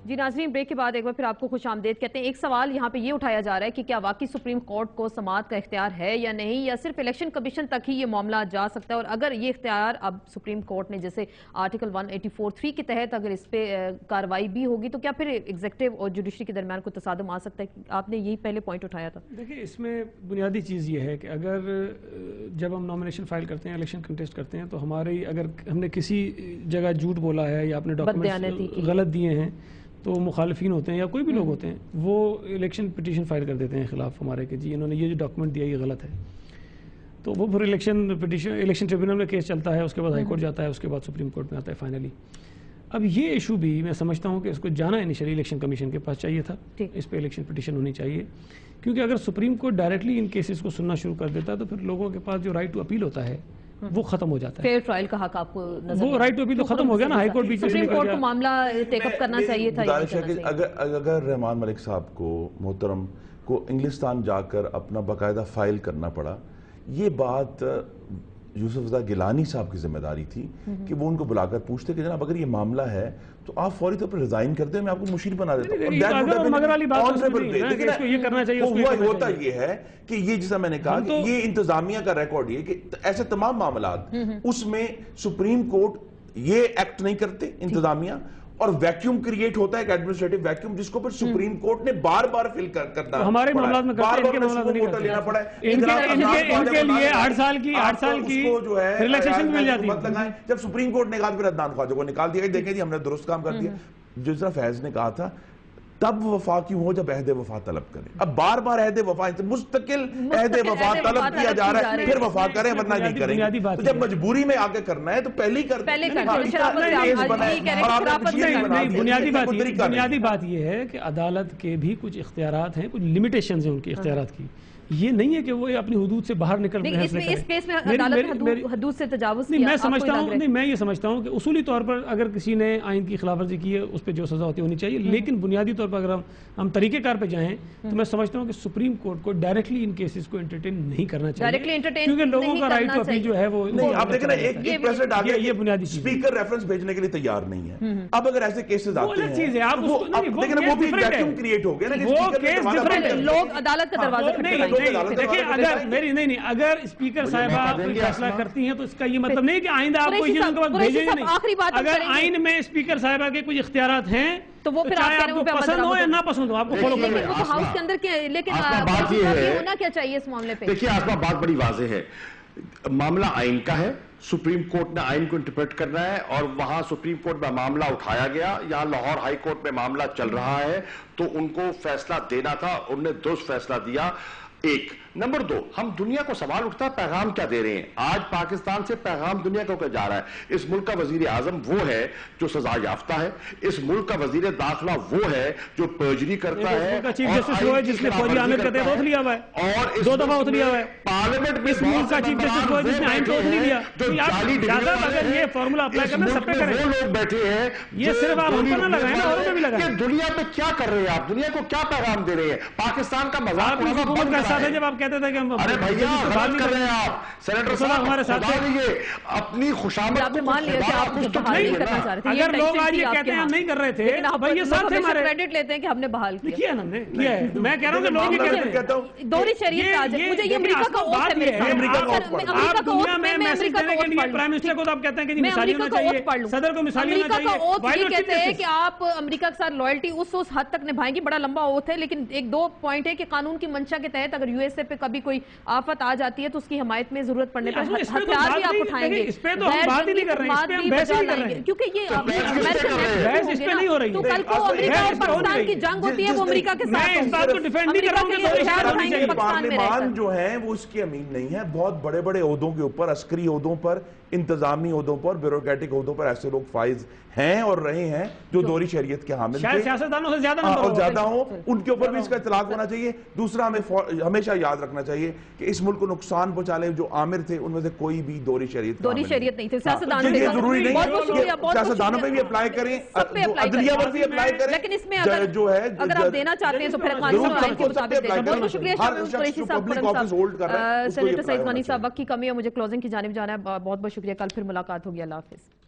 جی ناظرین، بریک کے بعد ایک بار پھر آپ کو خوش آمدید کہتے ہیں۔ ایک سوال یہاں پہ یہ اٹھایا جا رہا ہے کہ کیا واقعی سپریم کورٹ کو سماعت کا اختیار ہے یا نہیں، یا صرف الیکشن کمیشن تک ہی یہ معاملہ جا سکتا ہے، اور اگر یہ اختیار اب سپریم کورٹ نے جیسے آرٹیکل 184(3) کے تحت اگر اس پہ کارروائی بھی ہوگی تو کیا پھر ایگزیکٹو اور جوڈیشری کے درمیان کوئی تصادم آ سکتا ہے؟ آپ نے یہی پہلے پوائنٹ اٹھایا تھا۔ دیکھیں، اس میں بنیادی چیز یہ ہے کہ اگر جب ہم نامینیشن فائل کرتے ہیں، الیکشن کنٹیسٹ کرتے ہیں، تو ہماری اگر ہم نے کسی جگہ جھوٹ بولا ہے یا اپنے ڈاکومنٹس غلط دیے ہیں تو مخالفین ہوتے ہیں یا کوئی بھی لوگ ہوتے ہیں وہ الیکشن پٹیشن فائل کر دیتے ہیں خلاف ہمارے کہ جی انہوں نے یہ جو ڈاکومنٹ دیا یہ غلط ہے، تو وہ پھر الیکشن ٹریبیونل میں کیس چلتا ہے، اس کے بعد ہائی کورٹ جاتا ہے، اس کے بعد سپریم کورٹ میں آتا ہے فائنلی۔ اب یہ ایشو بھی میں سمجھتا ہوں کہ اس کو جانا انیشلی الیکشن کمیشن کے پاس چاہیے تھا، اس پہ الیکشن پٹیشن ہونی چاہیے، کیونکہ اگر سپریم کورٹ ڈائریکٹلی ان کیسز کو سننا شروع کر دیتا ہے تو پھر لوگوں کے پاس جو رائٹ ٹو اپیل ہوتا ہے وہ ختم ہو جاتا ہے۔ فیئر ٹرائل کا حق آپ کو نظر وہ رائٹ ٹو اپیل تو ختم ہو گیا نا، ہائی کورٹ بھی سپریم کورٹ کو معاملہ ٹیک اپ کرنا چاہیے تھا۔ اگر رحمان ملک صاحب کو محترم کو انگلستان جا کر اپنا باقاعدہ فائل کرنا پڑا، یہ بات یوسف رضا گیلانی صاحب کی ذمہ داری تھی کہ وہ ان کو بلا کر پوچھتے کہ جناب اگر یہ معاملہ ہے تو آپ فوری طور پر ریزائن کر دیں، میں آپ کو مشیر بنا دیتا ہوں۔ ہوتا یہ ہے کہ یہ جیسا میں نے کہا کہ یہ انتظامیہ کا ریکارڈ یہ کہ ایسے تمام معاملات اس میں سپریم کورٹ یہ ایکٹ نہیں کرتے انتظامیہ، اور ویکیوم کریٹ ہوتا ہے ایک ایڈمنسٹریٹو ویکیوم جس کو پھر سپریم کورٹ نے بار بار فل کرنا ہمارے معاملات میں بار بار لینا پڑا ہے۔ ان کے لیے 8 سال کی ریلیکسیشن مل جاتی ہے۔ جب سپریم کورٹ نے کہا پھر عدنان خواجہ کو نکال دیا، دیکھیں جی ہم نے درست کام کر دیا، جس طرح فیض نے کہا تھا تب وفا کیوں ہو جب عہد وفا طلب کریں۔ اب بار بار عہد وفا مستقل عہد وفا طلب کیا جا رہا ہے، پھر وفا کریں ورنہ نہیں کریں گے، تو جب مجبوری میں آگے کرنا ہے تو پہلے ہی کرتے ہیں۔ بنیادی بات یہ ہے کہ عدالت کے بھی کچھ اختیارات ہیں، کچھ لمیٹیشنز ہیں ان کے اختیارات کی، یہ نہیں ہے کہ وہ اپنی حدود سے باہر نکل رہے ہیں۔ اس کیس میں عدالت حدود سے تجاوز کیا، میں یہ سمجھتا ہوں کہ اصولی طور پر اگر کسی نے آئین کی خلاف ورزی کی ہے اس پہ جو سزا ہوتی ہونی چاہیے، لیکن بنیادی طور پر اگر ہم طریقہ کار پہ جائیں تو میں سمجھتا ہوں کہ سپریم کورٹ کو ڈائریکٹلی ان کیسز کو انٹرٹین نہیں کرنا چاہیے، کیونکہ لوگوں کا رائٹ ٹو اپیل جو ہے وہ آپ دیکھیں نا ایک پریزیڈنٹ آگے یہ بنیادی اسپیکر ریفرنس بھیجنے کے لیے تیار نہیں ہے۔ اب اگر ایسے کیسز آتے ہیں لیکن وہ بھی ویکیوم کریٹ ہو گیا نا، لوگ عدالت کا دروازہ نہیں، اگر اسپیکر صاحبہ کوئی فیصلہ کرتی ہیں تو اس کا یہ مطلب نہیں کہ آئندہ آپ کو یہ ان کے بعد بھیجیں ہی نہیں۔ اگر آئین میں اسپیکر صاحبہ کے کچھ اختیارات ہیں تو وہ پھر آپ کو پسند ہو یا نہ پسند ہو آپ کو فالو کرنا ہے۔ ہاؤس کے اندر لیکن ہونا کیا چاہیے اس معاملے پہ؟ دیکھیے آسما بات بڑی واضح ہے، معاملہ آئین کا ہے، سپریم کورٹ نے آئین کو انٹرپریٹ کرنا ہے، اور وہاں سپریم کورٹ میں معاملہ اٹھایا گیا، یہاں لاہور ہائی کورٹ میں معاملہ چل رہا ہے، تو ان کو فیصلہ دینا تھا، انہوں نے درست فیصلہ دیا۔ ایک نمبر 2، ہم دنیا کو سوال اٹھتا ہے پیغام کیا دے رہے ہیں؟ آج پاکستان سے پیغام دنیا کو کیا جا رہا ہے؟ اس ملک کا وزیر اعظم وہ ہے جو سزا یافتہ ہے، اس ملک کا وزیر داخلہ وہ ہے جو پرجری کرتا ہے، چیف جسٹس وہ ہے جس نے فوجی عامر کا تحت لیا ہوا ہے اور 2 دفعہ اتر لیا ہوا ہے پارلیمنٹ میں، اس ملک کا چیف جسٹس وہ ہے جس نے آئین کو اتر نہیں لیا۔ اگر یہ فارمولا اپلائی کرنا سب پہ کریں، وہ لوگ بیٹھے ہیں یہ صرف آپ ہم پر نہ لگائیں نا، اوروں پہ بھی لگائیں۔ دنیا پہ کیا کر رہے ہیں آپ؟ دنیا کو کیا پیغام دے رہے ہیں؟ پاکستان کا مذاق حکومت کا ساتھ ہے جب آپ کہتے تھے کہ ہم ارے بھیا غلط کر رہے ہیں آپ، سینیٹر صاحب ہمارے ساتھ اپنی خوشامد آپ نے مان لیا کہ آپ کچھ بحال نہیں کرنا چاہ رہے تھے۔ اگر لوگ آج یہ کہتے ہیں ہم نہیں کر رہے تھے، بھائی یہ ساتھ ہے ہمارے، کریڈٹ لیتے ہیں کہ ہم نے بحال کیا نا کیا ہے۔ میں کہہ رہا ہوں کہ لوگ یہ کہتے ہیں دوہری شریعت کا آج مجھے یہ امریکہ کا اوتھ ہے میرے ساتھ، آپ دنیا میں میسج دینے کے لیے پرائم منسٹر کو تو آپ کہتے ہیں کہ مثالی ہونا چاہیے، صدر کو مثالی ہونا چاہیے۔ امریکہ کا اوتھ یہ کہتے ہیں کہ آپ امریکہ کے ساتھ لائلٹی اس حد تک نبھائیں گی، بڑا لمبا اوتھ ہے، لیکن 1-2 پوائنٹ ہے کہ قانون کی منشا کے تحت اگر USA پہ کبھی کوئی آفت آ جاتی ہے تو اس کی حمایت میں ضرورت پڑنے پر ہتھیار بھی آپ اٹھائیں گے۔ اس پہ تو ہم بات ہی نہیں کر رہے ہیں، اس پہ ہم بحث ہی کر رہے ہیں، کیونکہ یہ بحث اس پہ نہیں ہو رہی ہے۔ تو کل کو امریکہ اور پاکستان کی جنگ ہوتی ہے، وہ امریکہ کے ساتھ میں اس بات کو ڈیفینڈ نہیں کر رہا ہوں کہ پارلیمان جو ہیں وہ اس کے امین نہیں ہے، بہت بڑے بڑے عہدوں کے اوپر، عسکری عہدوں پر، انتظامی عہدوں پر، بیوروکریٹک عہدوں پر ایسے لوگ فائز ہیں اور رہے ہیں جو دوہری شریعت کے حامل تھے، سیاستدانوں سے زیادہ ہوں، ان کے اوپر بھی اس کا اطلاق ہونا چاہیے۔ دوسرا ہمیں ہمیشہ یاد رکھنا چاہیے کہ اس ملک کو نقصان پہنچانے جو عامر تھے ان میں سے کوئی بھی دوہری شریعت نہیں تھے۔ سیاستدانوں یہ ضروری نہیں ہے، سیاستدانوں پہ بھی اپلائی کریں، عدلیہ پر بھی اپلائی کریں، لیکن اس میں اگر آپ دینا چاہتے ہیں تو پھر قانون کے مطابق دیں۔ بہت بہت شکریہ قریشی صاحب، سینیٹر سعید غنی صاحب، وقت کی کمی ہے، مجھے کلوزنگ کی جانب جانا ہے، بہت بہت شکریہ، کل پھر ملاقات ہوگی، اللہ حافظ۔